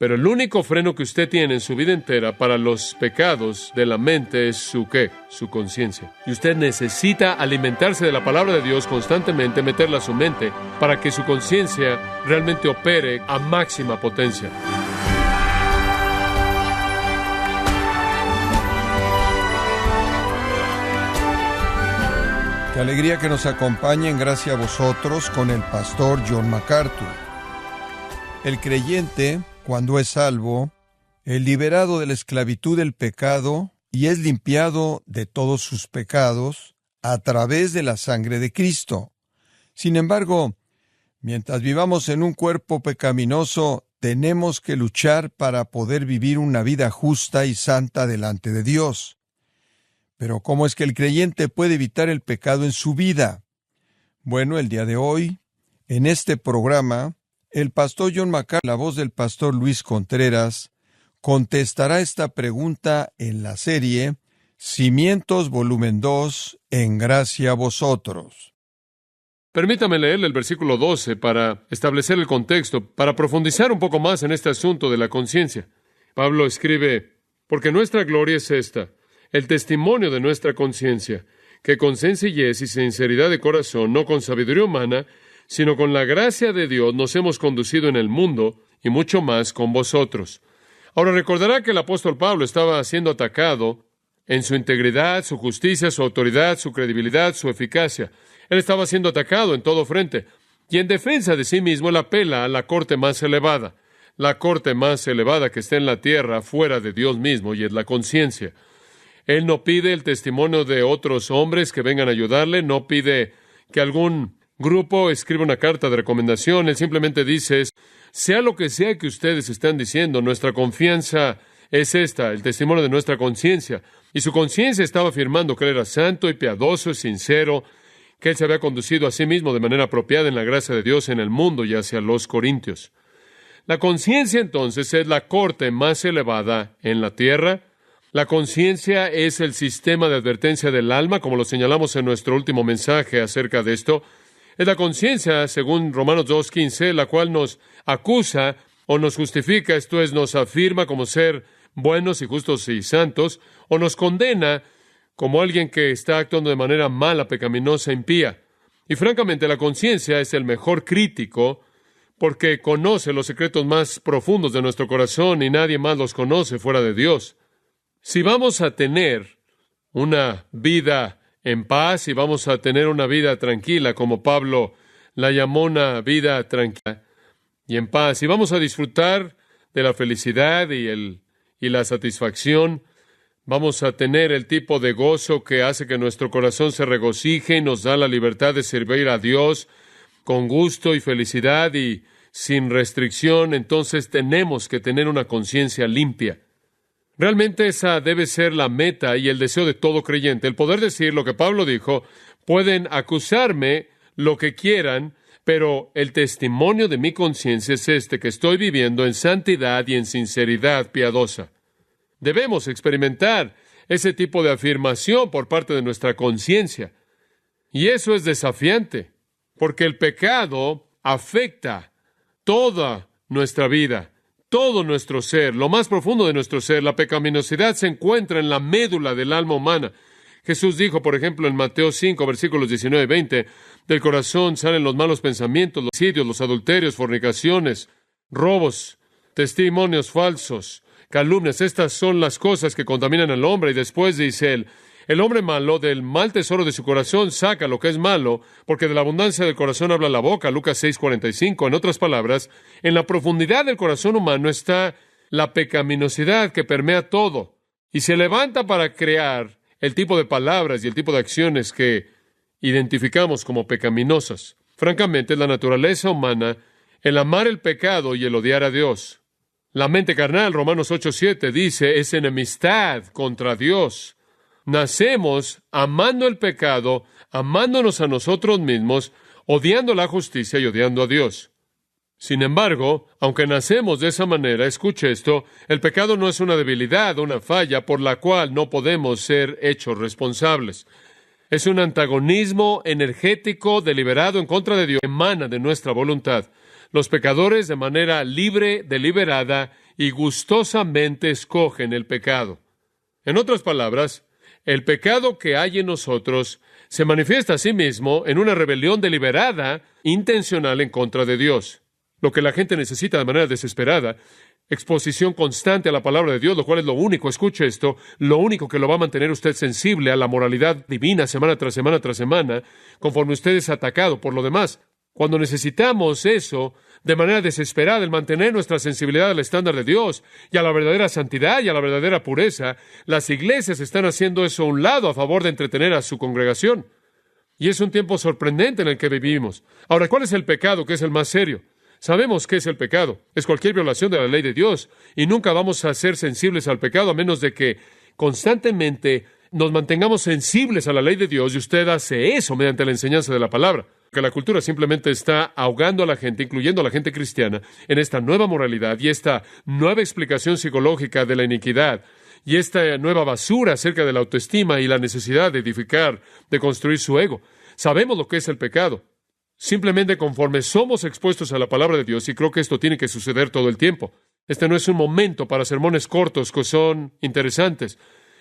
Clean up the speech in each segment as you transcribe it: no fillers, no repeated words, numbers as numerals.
Pero el único freno que usted tiene en su vida entera para los pecados de la mente es su ¿qué? Su conciencia. Y usted necesita alimentarse de la palabra de Dios constantemente, meterla a su mente, para que su conciencia realmente opere a máxima potencia. Qué alegría que nos acompañen, gracias a vosotros, con el pastor John MacArthur. El creyente, cuando es salvo, es liberado de la esclavitud del pecado y es limpiado de todos sus pecados a través de la sangre de Cristo. Sin embargo, mientras vivamos en un cuerpo pecaminoso, tenemos que luchar para poder vivir una vida justa y santa delante de Dios. Pero ¿cómo es que el creyente puede evitar el pecado en su vida? Bueno, el día de hoy, en este programa, el pastor John MacArthur, la voz del pastor Luis Contreras, contestará esta pregunta en la serie Cimientos, volumen 2, en gracia a vosotros. Permítame leerle el versículo 12 para establecer el contexto, para profundizar un poco más en este asunto de la conciencia. Pablo escribe, porque nuestra gloria es esta, el testimonio de nuestra conciencia, que con sencillez y sinceridad de corazón, no con sabiduría humana, sino con la gracia de Dios nos hemos conducido en el mundo y mucho más con vosotros. Ahora recordará que el apóstol Pablo estaba siendo atacado en su integridad, su justicia, su autoridad, su credibilidad, su eficacia. Él estaba siendo atacado en todo frente. Y en defensa de sí mismo, él apela a la corte más elevada. La corte más elevada que está en la tierra, fuera de Dios mismo, y es la conciencia. Él no pide el testimonio de otros hombres que vengan a ayudarle, no pide que algún grupo escriba una carta de recomendación. Él simplemente dice, sea lo que sea que ustedes están diciendo, nuestra confianza es esta, el testimonio de nuestra conciencia. Y su conciencia estaba afirmando que él era santo y piadoso y sincero, que él se había conducido a sí mismo de manera apropiada en la gracia de Dios en el mundo y hacia los corintios. La conciencia entonces es la corte más elevada en la tierra. La conciencia es el sistema de advertencia del alma, como lo señalamos en nuestro último mensaje acerca de esto. Es la conciencia, según Romanos 2:15, la cual nos acusa o nos justifica, esto es, nos afirma como ser buenos y justos y santos, o nos condena como alguien que está actuando de manera mala, pecaminosa, impía. Y francamente, la conciencia es el mejor crítico porque conoce los secretos más profundos de nuestro corazón y nadie más los conoce fuera de Dios. Si vamos a tener una vida en paz y vamos a tener una vida tranquila, como Pablo la llamó una vida tranquila y en paz, y vamos a disfrutar de la felicidad y la satisfacción, vamos a tener el tipo de gozo que hace que nuestro corazón se regocije y nos da la libertad de servir a Dios con gusto y felicidad y sin restricción. Entonces tenemos que tener una conciencia limpia. Realmente esa debe ser la meta y el deseo de todo creyente, el poder decir lo que Pablo dijo: pueden acusarme lo que quieran, pero el testimonio de mi conciencia es este, que estoy viviendo en santidad y en sinceridad piadosa. Debemos experimentar ese tipo de afirmación por parte de nuestra conciencia. Y eso es desafiante, porque el pecado afecta toda nuestra vida, todo nuestro ser, lo más profundo de nuestro ser. La pecaminosidad se encuentra en la médula del alma humana. Jesús dijo, por ejemplo, en Mateo 5, versículos 19 y 20, del corazón salen los malos pensamientos, los homicidios, los adulterios, fornicaciones, robos, testimonios falsos, calumnias. Estas son las cosas que contaminan al hombre. Y después dice él, el hombre malo del mal tesoro de su corazón saca lo que es malo, porque de la abundancia del corazón habla la boca. Lucas 6:45. En otras palabras, en la profundidad del corazón humano está la pecaminosidad que permea todo y se levanta para crear el tipo de palabras y el tipo de acciones que identificamos como pecaminosas. Francamente, es la naturaleza humana el amar el pecado y el odiar a Dios. La mente carnal, Romanos 8:7, dice, es enemistad contra Dios. Nacemos amando el pecado, amándonos a nosotros mismos, odiando la justicia y odiando a Dios. Sin embargo, aunque nacemos de esa manera, escuche esto, el pecado no es una debilidad, una falla por la cual no podemos ser hechos responsables. Es un antagonismo energético deliberado en contra de Dios, que emana de nuestra voluntad. Los pecadores, de manera libre, deliberada y gustosamente escogen el pecado. En otras palabras, el pecado que hay en nosotros se manifiesta a sí mismo en una rebelión deliberada, intencional en contra de Dios. Lo que la gente necesita de manera desesperada, exposición constante a la palabra de Dios, lo cual es lo único, escuche esto, lo único que lo va a mantener usted sensible a la moralidad divina semana tras semana tras semana, conforme usted es atacado por lo demás. Cuando necesitamos eso de manera desesperada, el mantener nuestra sensibilidad al estándar de Dios y a la verdadera santidad y a la verdadera pureza, las iglesias están haciendo eso a un lado a favor de entretener a su congregación. Y es un tiempo sorprendente en el que vivimos. Ahora, ¿cuál es el pecado que es el más serio? Sabemos qué es el pecado. Es cualquier violación de la ley de Dios. Y nunca vamos a ser sensibles al pecado a menos de que constantemente nos mantengamos sensibles a la ley de Dios, y usted hace eso mediante la enseñanza de la palabra. Que la cultura simplemente está ahogando a la gente, incluyendo a la gente cristiana, en esta nueva moralidad y esta nueva explicación psicológica de la iniquidad y esta nueva basura acerca de la autoestima y la necesidad de edificar, de construir su ego. Sabemos lo que es el pecado. Simplemente conforme somos expuestos a la palabra de Dios, y creo que esto tiene que suceder todo el tiempo. Este no es un momento para sermones cortos que son interesantes.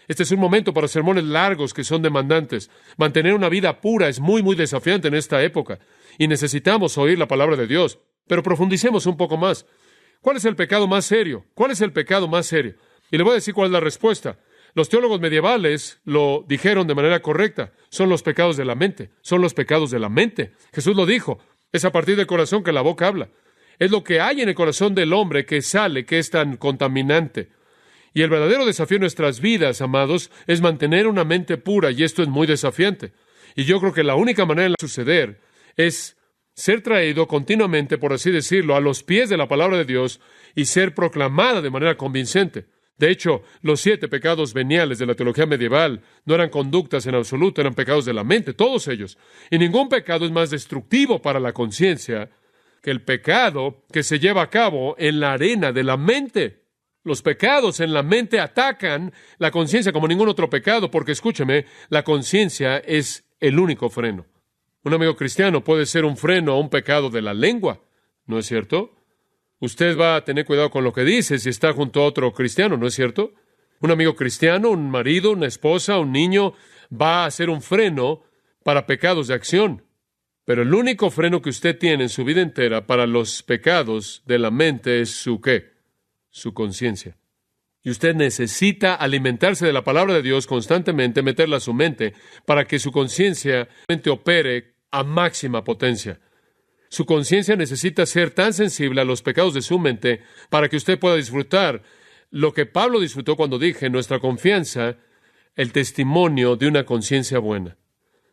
Este es un momento para sermones largos que son demandantes. Mantener una vida pura es muy, muy desafiante en esta época. Y necesitamos oír la palabra de Dios. Pero profundicemos un poco más. ¿Cuál es el pecado más serio? ¿Cuál es el pecado más serio? Y le voy a decir cuál es la respuesta. Los teólogos medievales lo dijeron de manera correcta. Son los pecados de la mente. Son los pecados de la mente. Jesús lo dijo. Es a partir del corazón que la boca habla. Es lo que hay en el corazón del hombre que sale, que es tan contaminante. Y el verdadero desafío en nuestras vidas, amados, es mantener una mente pura, y esto es muy desafiante. Y yo creo que la única manera de suceder es ser traído continuamente, por así decirlo, a los pies de la palabra de Dios y ser proclamada de manera convincente. De hecho, los 7 pecados veniales de la teología medieval no eran conductas en absoluto, eran pecados de la mente, todos ellos. Y ningún pecado es más destructivo para la conciencia que el pecado que se lleva a cabo en la arena de la mente. Los pecados en la mente atacan la conciencia como ningún otro pecado, porque, escúcheme, la conciencia es el único freno. Un amigo cristiano puede ser un freno a un pecado de la lengua, ¿no es cierto? Usted va a tener cuidado con lo que dice si está junto a otro cristiano, ¿no es cierto? Un amigo cristiano, un marido, una esposa, un niño, va a ser un freno para pecados de acción. Pero el único freno que usted tiene en su vida entera para los pecados de la mente es su ¿qué? Su conciencia. Y usted necesita alimentarse de la palabra de Dios constantemente, meterla a su mente, para que su conciencia opere a máxima potencia. Su conciencia necesita ser tan sensible a los pecados de su mente para que usted pueda disfrutar lo que Pablo disfrutó cuando dije, nuestra confianza, el testimonio de una conciencia buena.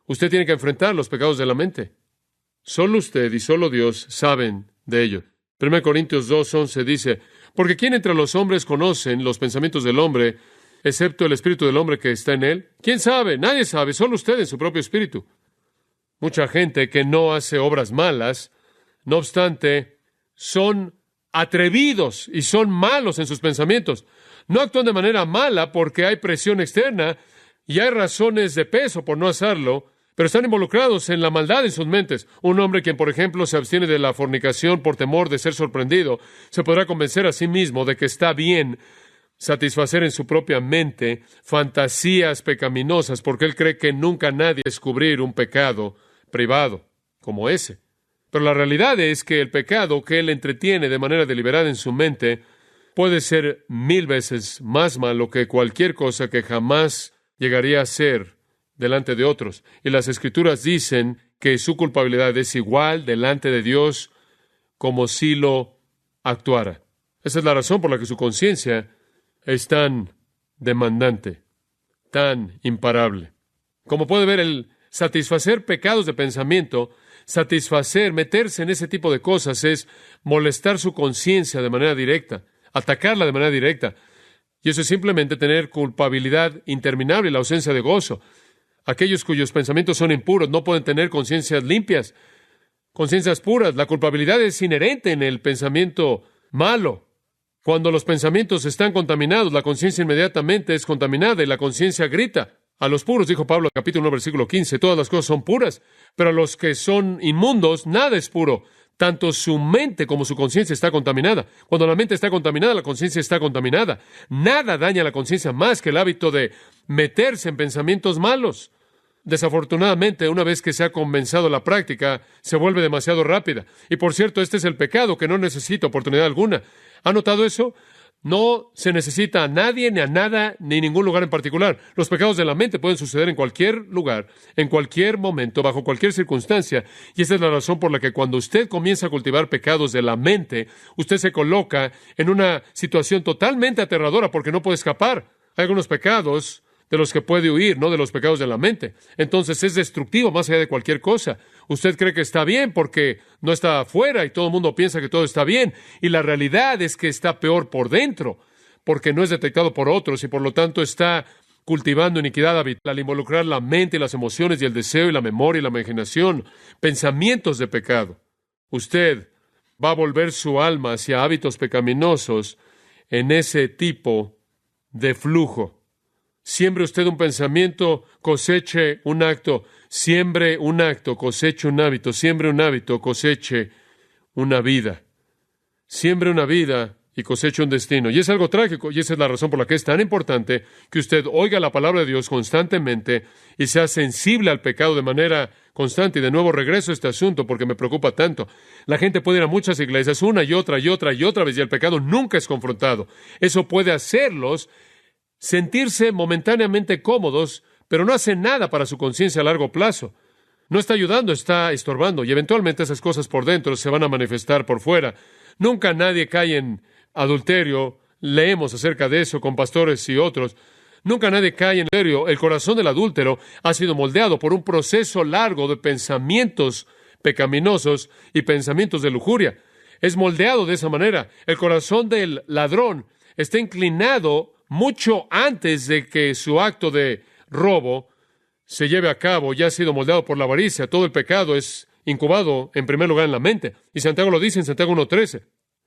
Usted tiene que enfrentar los pecados de la mente. Solo usted y solo Dios saben de ello. 1 Corintios 2:11 dice, porque ¿quién entre los hombres conocen los pensamientos del hombre, excepto el espíritu del hombre que está en él? ¿Quién sabe? Nadie sabe, solo usted en su propio espíritu. Mucha gente que no hace obras malas, no obstante, son atrevidos y son malos en sus pensamientos. No actúan de manera mala porque hay presión externa y hay razones de peso por no hacerlo, pero están involucrados en la maldad en sus mentes. Un hombre quien, por ejemplo, se abstiene de la fornicación por temor de ser sorprendido, se podrá convencer a sí mismo de que está bien satisfacer en su propia mente fantasías pecaminosas, porque él cree que nunca nadie descubrir un pecado privado como ese. Pero la realidad es que el pecado que él entretiene de manera deliberada en su mente puede ser 1000 veces más malo que cualquier cosa que jamás llegaría a ser delante de otros. Y las Escrituras dicen que su culpabilidad es igual delante de Dios como si lo actuara. Esa es la razón por la que su conciencia es tan demandante, tan imparable. Como puede ver, el satisfacer pecados de pensamiento, meterse en ese tipo de cosas es molestar su conciencia de manera directa, atacarla de manera directa. Y eso es simplemente tener culpabilidad interminable y la ausencia de gozo. Aquellos cuyos pensamientos son impuros no pueden tener conciencias limpias, conciencias puras. La culpabilidad es inherente en el pensamiento malo. Cuando los pensamientos están contaminados, la conciencia inmediatamente es contaminada y la conciencia grita. A los puros, dijo Pablo, capítulo 1, versículo 15, todas las cosas son puras, pero a los que son inmundos, nada es puro. Tanto su mente como su conciencia está contaminada. Cuando la mente está contaminada, la conciencia está contaminada. Nada daña a la conciencia más que el hábito de meterse en pensamientos malos. Desafortunadamente, una vez que se ha comenzado la práctica, se vuelve demasiado rápida. Y por cierto, este es el pecado que no necesita oportunidad alguna. ¿Ha notado eso? No se necesita a nadie, ni a nada, ni ningún lugar en particular. Los pecados de la mente pueden suceder en cualquier lugar, en cualquier momento, bajo cualquier circunstancia. Y esa es la razón por la que cuando usted comienza a cultivar pecados de la mente, usted se coloca en una situación totalmente aterradora porque no puede escapar. Hay algunos pecados de los que puede huir, no de los pecados de la mente. Entonces es destructivo más allá de cualquier cosa. Usted cree que está bien porque no está afuera y todo el mundo piensa que todo está bien. Y la realidad es que está peor por dentro porque no es detectado por otros y por lo tanto está cultivando iniquidad habitual al involucrar la mente y las emociones y el deseo y la memoria y la imaginación, pensamientos de pecado. Usted va a volver su alma hacia hábitos pecaminosos en ese tipo de flujo. Siembre usted un pensamiento, coseche un acto. Siembre un acto, coseche un hábito. Siembre un hábito, coseche una vida. Siembre una vida y coseche un destino. Y es algo trágico, y esa es la razón por la que es tan importante que usted oiga la palabra de Dios constantemente y sea sensible al pecado de manera constante. Y de nuevo regreso a este asunto porque me preocupa tanto. La gente puede ir a muchas iglesias una y otra y otra y otra vez y el pecado nunca es confrontado. Eso puede hacerlos sentirse momentáneamente cómodos, pero no hace nada para su conciencia a largo plazo. No está ayudando, está estorbando, y eventualmente esas cosas por dentro se van a manifestar por fuera. Nunca nadie cae en adulterio, leemos acerca de eso con pastores y otros. Nunca nadie cae en adulterio. El corazón del adúltero ha sido moldeado por un proceso largo de pensamientos pecaminosos y pensamientos de lujuria. Es moldeado de esa manera. El corazón del ladrón está inclinado mucho antes de que su acto de robo se lleve a cabo. Ya ha sido moldeado por la avaricia. Todo el pecado es incubado en primer lugar en la mente. Y Santiago lo dice en Santiago 1:13.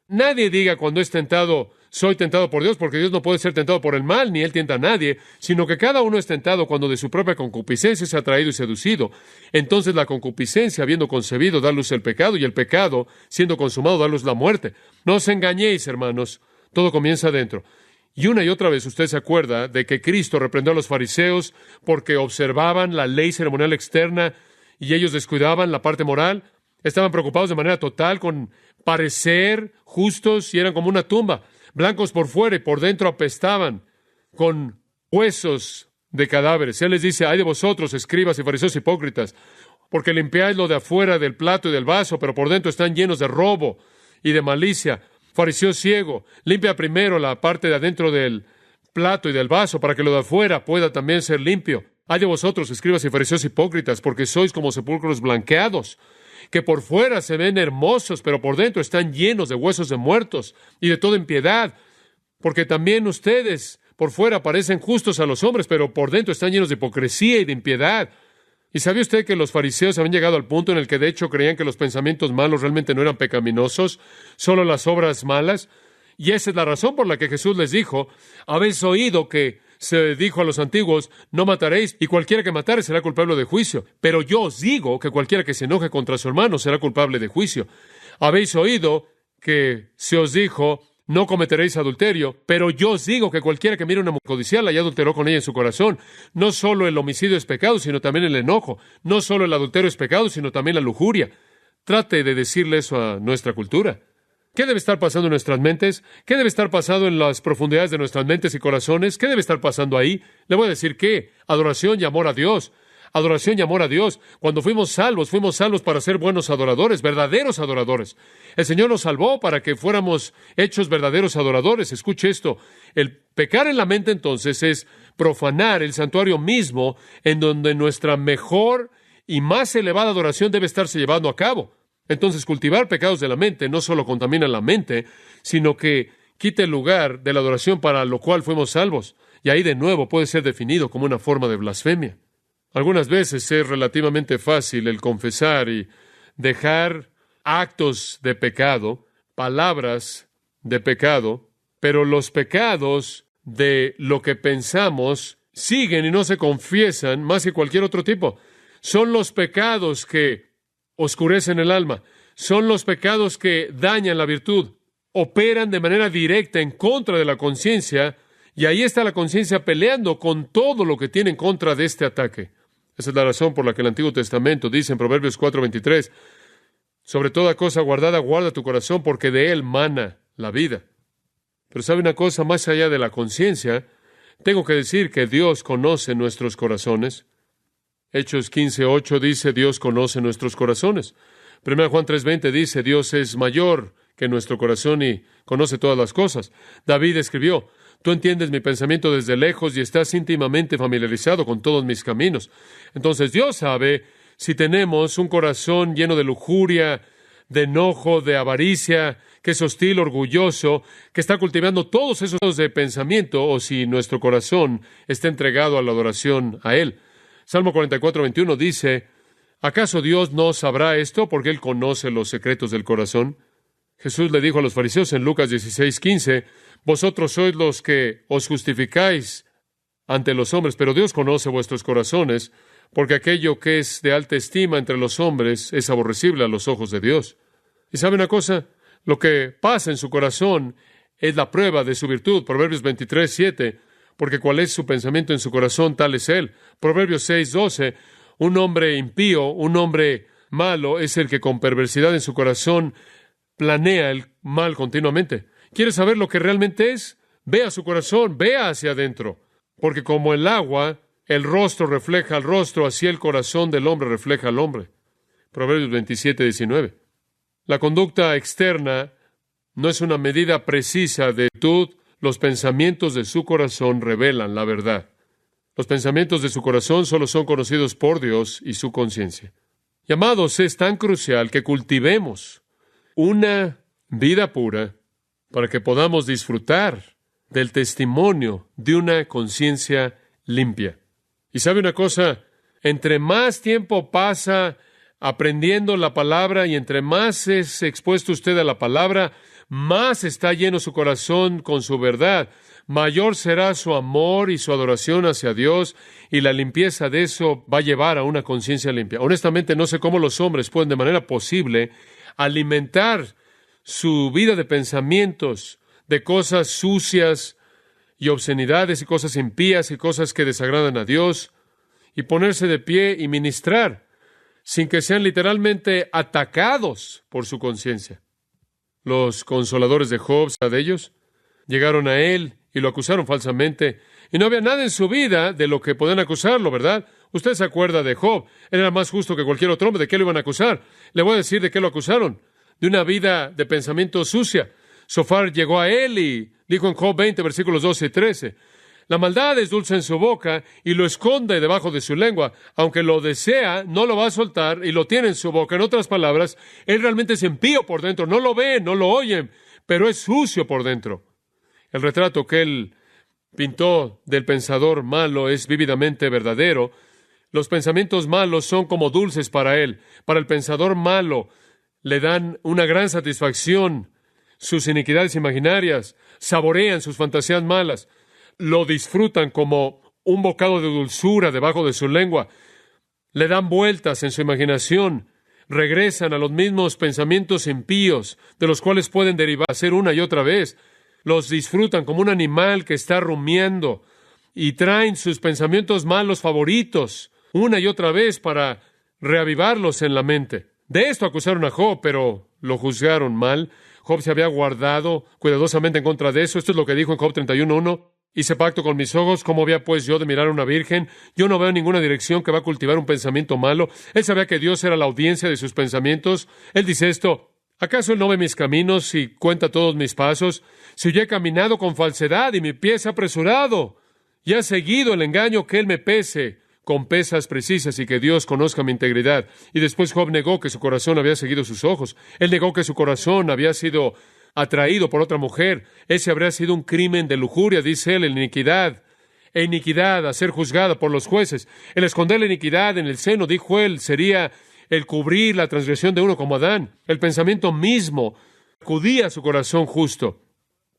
Nadie diga cuando es tentado, soy tentado por Dios, porque Dios no puede ser tentado por el mal, ni Él tienta a nadie, sino que cada uno es tentado cuando de su propia concupiscencia es atraído y seducido. Entonces la concupiscencia, habiendo concebido, da luz el pecado, y el pecado, siendo consumado, da luz la muerte. No os engañéis, hermanos, todo comienza adentro. Y una y otra vez usted se acuerda de que Cristo reprendió a los fariseos porque observaban la ley ceremonial externa y ellos descuidaban la parte moral. Estaban preocupados de manera total con parecer justos y eran como una tumba, blancos por fuera y por dentro apestaban con huesos de cadáveres. Él les dice, ay de vosotros, escribas y fariseos hipócritas, porque limpiáis lo de afuera del plato y del vaso, pero por dentro están llenos de robo y de malicia. Fariseo ciego, limpia primero la parte de adentro del plato y del vaso para que lo de afuera pueda también ser limpio. Ay de vosotros, escribas y fariseos hipócritas, porque sois como sepulcros blanqueados, que por fuera se ven hermosos, pero por dentro están llenos de huesos de muertos y de toda impiedad, porque también ustedes por fuera parecen justos a los hombres, pero por dentro están llenos de hipocresía y de impiedad. ¿Y sabe usted que los fariseos habían llegado al punto en el que de hecho creían que los pensamientos malos realmente no eran pecaminosos, solo las obras malas? Y esa es la razón por la que Jesús les dijo, habéis oído que se dijo a los antiguos, no mataréis, y cualquiera que matare será culpable de juicio. Pero yo os digo que cualquiera que se enoje contra su hermano será culpable de juicio. Habéis oído que se os dijo, no cometeréis adulterio, pero yo os digo que cualquiera que mire una mujer codiciarla ya adulteró con ella en su corazón. No solo el homicidio es pecado, sino también el enojo. No solo el adulterio es pecado, sino también la lujuria. Trate de decirle eso a nuestra cultura. ¿Qué debe estar pasando en nuestras mentes? ¿Qué debe estar pasando en las profundidades de nuestras mentes y corazones? ¿Qué debe estar pasando ahí? Le voy a decir ¿qué? Adoración y amor a Dios. Adoración y amor a Dios. Cuando fuimos salvos para ser buenos adoradores, verdaderos adoradores. El Señor nos salvó para que fuéramos hechos verdaderos adoradores. Escuche esto. El pecar en la mente entonces es profanar el santuario mismo en donde nuestra mejor y más elevada adoración debe estarse llevando a cabo. Entonces, cultivar pecados de la mente no solo contamina la mente, sino que quita el lugar de la adoración para lo cual fuimos salvos. Y ahí de nuevo puede ser definido como una forma de blasfemia. Algunas veces es relativamente fácil el confesar y dejar actos de pecado, palabras de pecado, pero los pecados de lo que pensamos siguen y no se confiesan más que cualquier otro tipo. Son los pecados que oscurecen el alma. son los pecados que dañan la virtud, operan de manera directa en contra de la conciencia, y ahí está la conciencia peleando con todo lo que tiene en contra de este ataque. Esa es la razón por la que el Antiguo Testamento dice en Proverbios 4:23, sobre toda cosa guardada, guarda tu corazón, porque de él mana la vida. Pero ¿sabe una cosa? Más allá de la conciencia, tengo que decir que Dios conoce nuestros corazones. Hechos 15:8 dice, Dios conoce nuestros corazones. 1 Juan 3:20 dice, Dios es mayor que nuestro corazón y conoce todas las cosas. David escribió, tú entiendes mi pensamiento desde lejos y estás íntimamente familiarizado con todos mis caminos. Entonces Dios sabe si tenemos un corazón lleno de lujuria, de enojo, de avaricia, que es hostil, orgulloso, que está cultivando todos esos de pensamiento, o si nuestro corazón está entregado a la adoración a Él. Salmo 44:21 dice, ¿acaso Dios no sabrá esto porque Él conoce los secretos del corazón? Jesús le dijo a los fariseos en Lucas 16:15, vosotros sois los que os justificáis ante los hombres, pero Dios conoce vuestros corazones, porque aquello que es de alta estima entre los hombres es aborrecible a los ojos de Dios. ¿Y sabe una cosa? Lo que pasa en su corazón es la prueba de su virtud. Proverbios 23:7, porque cuál es su pensamiento en su corazón, tal es él. Proverbios 6:12, un hombre impío, un hombre malo, es el que con perversidad en su corazón planea el mal continuamente. ¿Quieres saber lo que realmente es? Ve a su corazón, vea hacia adentro, porque como el agua, el rostro refleja al rostro, así el corazón del hombre refleja al hombre. Proverbios 27:19. La conducta externa no es una medida precisa de virtud. Los pensamientos de su corazón revelan la verdad. Los pensamientos de su corazón solo son conocidos por Dios y su conciencia. Y amados, es tan crucial que cultivemos una vida pura para que podamos disfrutar del testimonio de una conciencia limpia. Y sabe una cosa, entre más tiempo pasa aprendiendo la palabra y entre más es expuesto usted a la palabra, más está lleno su corazón con su verdad, mayor será su amor y su adoración hacia Dios, y la limpieza de eso va a llevar a una conciencia limpia. Honestamente, no sé cómo los hombres pueden de manera posible alimentar su vida de pensamientos, de cosas sucias y obscenidades y cosas impías y cosas que desagradan a Dios, y ponerse de pie y ministrar sin que sean literalmente atacados por su conciencia. Los consoladores de Job, de ellos, llegaron a él y lo acusaron falsamente, y no había nada en su vida de lo que podían acusarlo, ¿verdad? Usted se acuerda de Job, él era más justo que cualquier otro hombre. ¿De qué lo iban a acusar? Le voy a decir de qué lo acusaron, de una vida de pensamiento sucia. Sofar llegó a él y dijo en Job 20, versículos 12 y 13, la maldad es dulce en su boca y lo esconde debajo de su lengua. Aunque lo desea, no lo va a soltar y lo tiene en su boca. En otras palabras, él realmente es impío por dentro. No lo ven, no lo oyen, pero es sucio por dentro. El retrato que él pintó del pensador malo es vívidamente verdadero. Los pensamientos malos son como dulces para él. Para el pensador malo le dan una gran satisfacción sus iniquidades imaginarias, saborean sus fantasías malas, lo disfrutan como un bocado de dulzura debajo de su lengua, le dan vueltas en su imaginación, regresan a los mismos pensamientos impíos, de los cuales pueden derivar, hacer una y otra vez, los disfrutan como un animal que está rumiando, y traen sus pensamientos malos favoritos una y otra vez para reavivarlos en la mente. De esto acusaron a Job, pero lo juzgaron mal. Job se había guardado cuidadosamente en contra de eso. Esto es lo que dijo en Job 31:1. Hice pacto con mis ojos, ¿cómo había pues yo de mirar a una virgen? Yo no veo ninguna dirección que va a cultivar un pensamiento malo. Él sabía que Dios era la audiencia de sus pensamientos. Él dice esto, ¿acaso él no ve mis caminos y cuenta todos mis pasos? Si yo he caminado con falsedad y mi pie se ha apresurado y ha seguido el engaño, que él me pese con pesas precisas y que Dios conozca mi integridad. Y después Job negó que su corazón había seguido sus ojos. Él negó que su corazón había sido atraído por otra mujer. Ese habría sido un crimen de lujuria, dice él, en iniquidad. E iniquidad a ser juzgada por los jueces. El esconder la iniquidad en el seno, dijo él, sería el cubrir la transgresión de uno como Adán. El pensamiento mismo acudía a su corazón justo.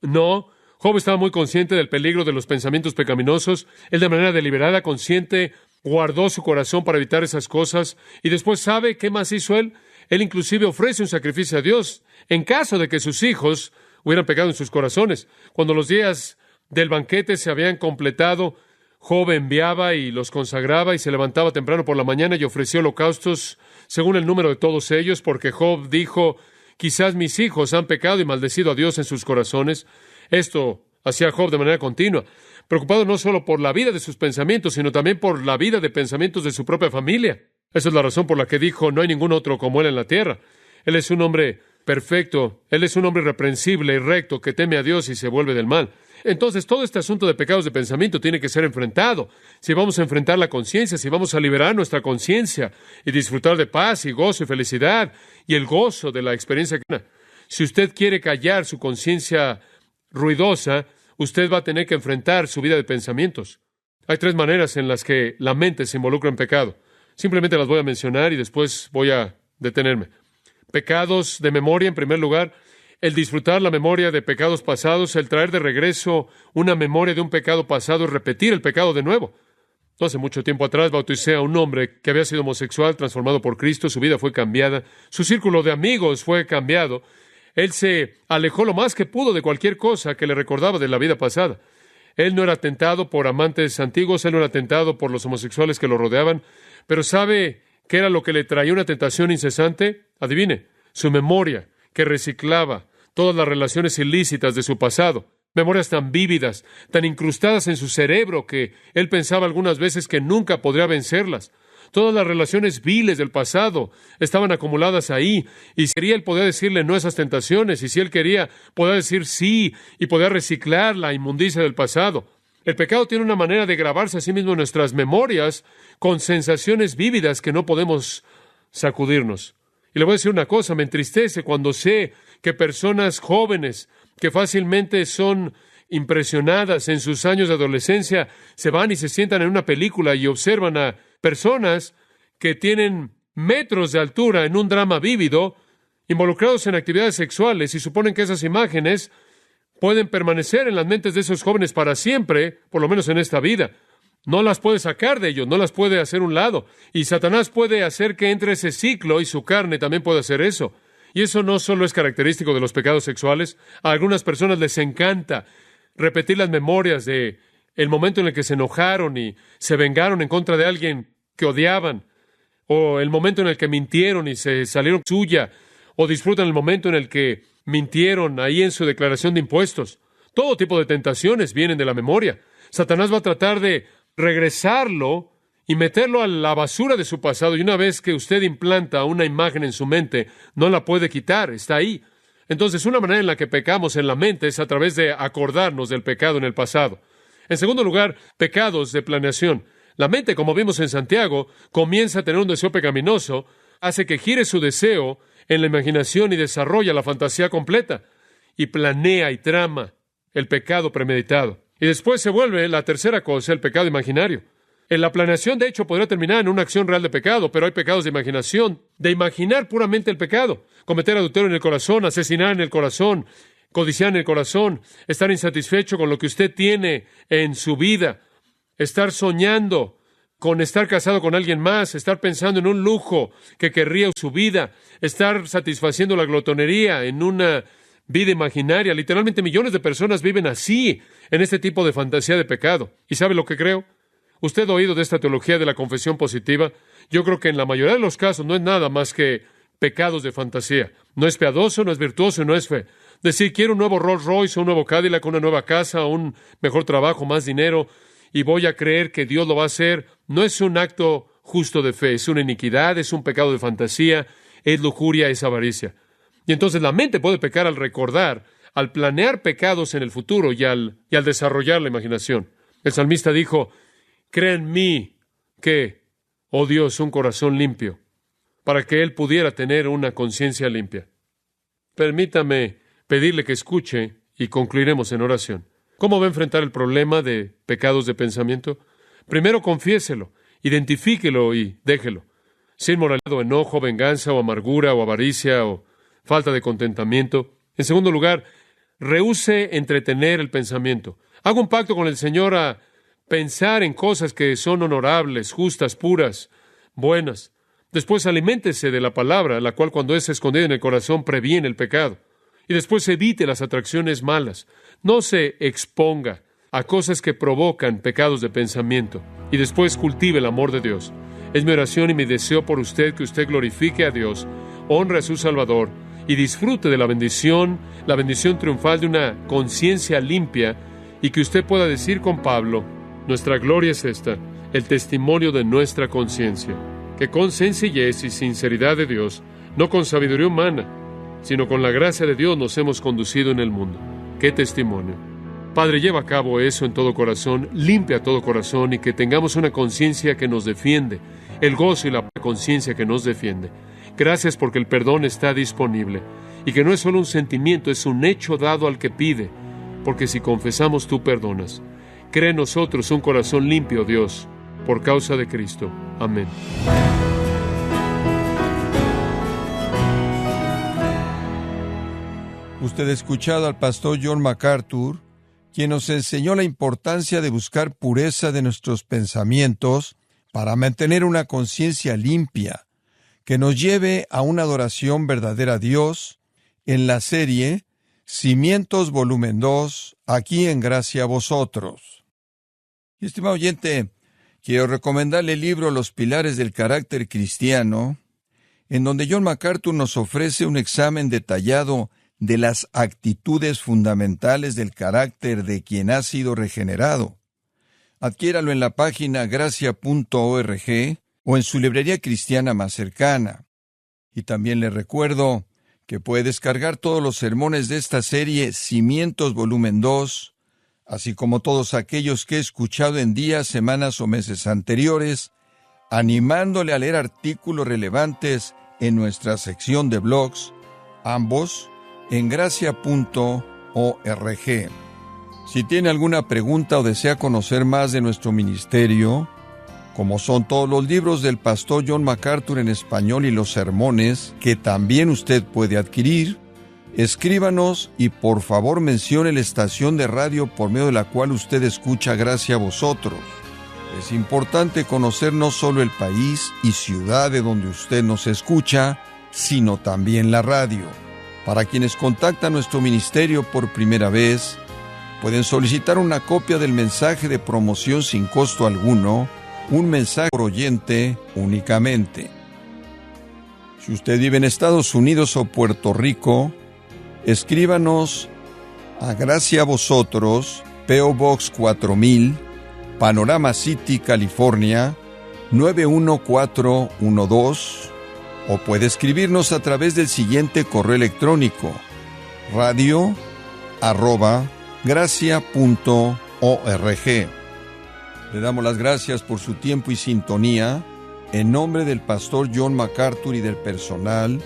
No, Job estaba muy consciente del peligro de los pensamientos pecaminosos. Él de manera deliberada, consciente, guardó su corazón para evitar esas cosas. Y después, ¿sabe qué más hizo él? Él inclusive ofrece un sacrificio a Dios en caso de que sus hijos hubieran pecado en sus corazones. Cuando los días del banquete se habían completado, Job enviaba y los consagraba y se levantaba temprano por la mañana y ofrecía holocaustos según el número de todos ellos, porque Job dijo: quizás mis hijos han pecado y maldecido a Dios en sus corazones. Esto hacía Job de manera continua, preocupado no solo por la vida de sus pensamientos, sino también por la vida de pensamientos de su propia familia. Esa es la razón por la que dijo: no hay ningún otro como él en la tierra. Él es un hombre perfecto, él es un hombre irreprensible y recto que teme a Dios y se vuelve del mal. Entonces, todo este asunto de pecados de pensamiento tiene que ser enfrentado. Si vamos a enfrentar la conciencia, si vamos a liberar nuestra conciencia y disfrutar de paz y gozo y felicidad y el gozo de la experiencia cristiana. Si usted quiere callar su conciencia ruidosa, usted va a tener que enfrentar su vida de pensamientos. Hay 3 maneras en las que la mente se involucra en pecado. Simplemente las voy a mencionar y después voy a detenerme. Pecados de memoria, en primer lugar. El disfrutar la memoria de pecados pasados, el traer de regreso una memoria de un pecado pasado y repetir el pecado de nuevo. No hace mucho tiempo atrás bauticé a un hombre que había sido homosexual, transformado por Cristo, su vida fue cambiada, su círculo de amigos fue cambiado. Él se alejó lo más que pudo de cualquier cosa que le recordaba de la vida pasada. Él no era tentado por amantes antiguos, él no era tentado por los homosexuales que lo rodeaban, pero ¿sabe qué era lo que le traía una tentación incesante? Adivine, su memoria, que reciclaba todas las relaciones ilícitas de su pasado, memorias tan vívidas, tan incrustadas en su cerebro que él pensaba algunas veces que nunca podría vencerlas. Todas las relaciones viles del pasado estaban acumuladas ahí, y si quería, él podía decirle no a esas tentaciones, y si él quería, podía decir sí, y podía reciclar la inmundicia del pasado. El pecado tiene una manera de grabarse a sí mismo en nuestras memorias con sensaciones vívidas que no podemos sacudirnos. Y le voy a decir una cosa, me entristece cuando sé que personas jóvenes que fácilmente son impresionadas en sus años de adolescencia se van y se sientan en una película y observan a personas que tienen metros de altura en un drama vívido, involucrados en actividades sexuales, y suponen que esas imágenes pueden permanecer en las mentes de esos jóvenes para siempre, por lo menos en esta vida. No las puede sacar de ellos, no las puede hacer un lado. Y Satanás puede hacer que entre ese ciclo y su carne también puede hacer eso. Y eso no solo es característico de los pecados sexuales. A algunas personas les encanta repetir las memorias de el momento en el que se enojaron y se vengaron en contra de alguien que odiaban, o el momento en el que mintieron y se salieron suya, o disfrutan el momento en el que mintieron ahí en su declaración de impuestos. Todo tipo de tentaciones vienen de la memoria. Satanás va a tratar de regresarlo y meterlo a la basura de su pasado, y una vez que usted implanta una imagen en su mente, no la puede quitar, está ahí. Entonces, una manera en la que pecamos en la mente es a través de acordarnos del pecado en el pasado. En segundo lugar, pecados de planeación. La mente, como vimos en Santiago, comienza a tener un deseo pecaminoso, hace que gire su deseo en la imaginación y desarrolla la fantasía completa, y planea y trama el pecado premeditado. Y después se vuelve la tercera cosa, el pecado imaginario. En la planeación, de hecho, podría terminar en una acción real de pecado, pero hay pecados de imaginación, de imaginar puramente el pecado. Cometer adulterio en el corazón, asesinar en el corazón, codiciar en el corazón, estar insatisfecho con lo que usted tiene en su vida, estar soñando con estar casado con alguien más, estar pensando en un lujo que querría su vida, estar satisfaciendo la glotonería en una vida imaginaria. Literalmente millones de personas viven así, en este tipo de fantasía de pecado. ¿Y sabe lo que creo? Usted ha oído de esta teología de la confesión positiva. Yo creo que en la mayoría de los casos no es nada más que pecados de fantasía. No es piadoso, no es virtuoso y no es fe. Decir, quiero un nuevo Rolls Royce, un nuevo Cadillac, una nueva casa, un mejor trabajo, más dinero, y voy a creer que Dios lo va a hacer, no es un acto justo de fe, es una iniquidad, es un pecado de fantasía, es lujuria, es avaricia. Y entonces la mente puede pecar al recordar, al planear pecados en el futuro y al desarrollar la imaginación. El salmista dijo, crea en mí que, oh Dios, un corazón limpio, para que él pudiera tener una conciencia limpia. Permítame pedirle que escuche y concluiremos en oración. ¿Cómo va a enfrentar el problema de pecados de pensamiento? Primero, confiéselo, identifíquelo y déjelo. Si inmoralidad, enojo, venganza, o amargura, o avaricia, o falta de contentamiento. En segundo lugar, rehúse entretener el pensamiento. Haga un pacto con el Señor a pensar en cosas que son honorables, justas, puras, buenas. Después aliméntese de la palabra, la cual cuando es escondida en el corazón previene el pecado. Y después evite las atracciones malas. No se exponga a cosas que provocan pecados de pensamiento. Y después cultive el amor de Dios. Es mi oración y mi deseo por usted que usted glorifique a Dios, honre a su Salvador y disfrute de la bendición triunfal de una conciencia limpia, y que usted pueda decir con Pablo: nuestra gloria es esta, el testimonio de nuestra conciencia, que con sencillez y sinceridad de Dios, no con sabiduría humana, sino con la gracia de Dios nos hemos conducido en el mundo. ¡Qué testimonio! Padre, lleva a cabo eso en todo corazón, limpia todo corazón, y que tengamos una conciencia que nos defiende, el gozo y la conciencia que nos defiende. Gracias porque el perdón está disponible, y que no es solo un sentimiento, es un hecho dado al que pide, porque si confesamos, tú perdonas. Crea en nosotros un corazón limpio, Dios, por causa de Cristo. Amén. Usted ha escuchado al pastor John MacArthur, quien nos enseñó la importancia de buscar pureza de nuestros pensamientos para mantener una conciencia limpia, que nos lleve a una adoración verdadera a Dios, en la serie Cimientos Volumen 2, aquí en Gracia a Vosotros. Y estimado oyente, quiero recomendarle el libro Los Pilares del Carácter Cristiano, en donde John MacArthur nos ofrece un examen detallado de las actitudes fundamentales del carácter de quien ha sido regenerado. Adquiéralo en la página gracia.org o en su librería cristiana más cercana. Y también le recuerdo que puede descargar todos los sermones de esta serie Cimientos Volumen 2, así como todos aquellos que he escuchado en días, semanas o meses anteriores, animándole a leer artículos relevantes en nuestra sección de blogs, ambos en gracia.org. Si tiene alguna pregunta o desea conocer más de nuestro ministerio, como son todos los libros del pastor John MacArthur en español y los sermones que también usted puede adquirir, escríbanos y por favor mencione la estación de radio por medio de la cual usted escucha Gracia a Vosotros. Es importante conocer no solo el país y ciudad de donde usted nos escucha, sino también la radio. Para quienes contactan nuestro ministerio por primera vez, pueden solicitar una copia del mensaje de promoción sin costo alguno, un mensaje por oyente únicamente. Si usted vive en Estados Unidos o Puerto Rico, escríbanos a Gracia a Vosotros, P.O. Box 4000, Panorama City, California, 91412, o puede escribirnos a través del siguiente correo electrónico: radio@gracia.org. Le damos las gracias por su tiempo y sintonía, en nombre del pastor John MacArthur y del personal,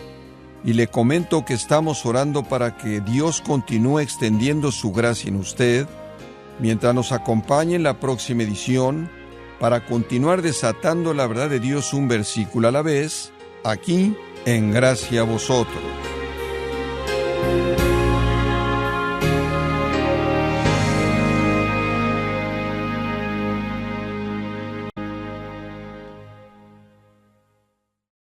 y le comento que estamos orando para que Dios continúe extendiendo su gracia en usted, mientras nos acompañe en la próxima edición, para continuar desatando la verdad de Dios un versículo a la vez, aquí en Gracia a Vosotros.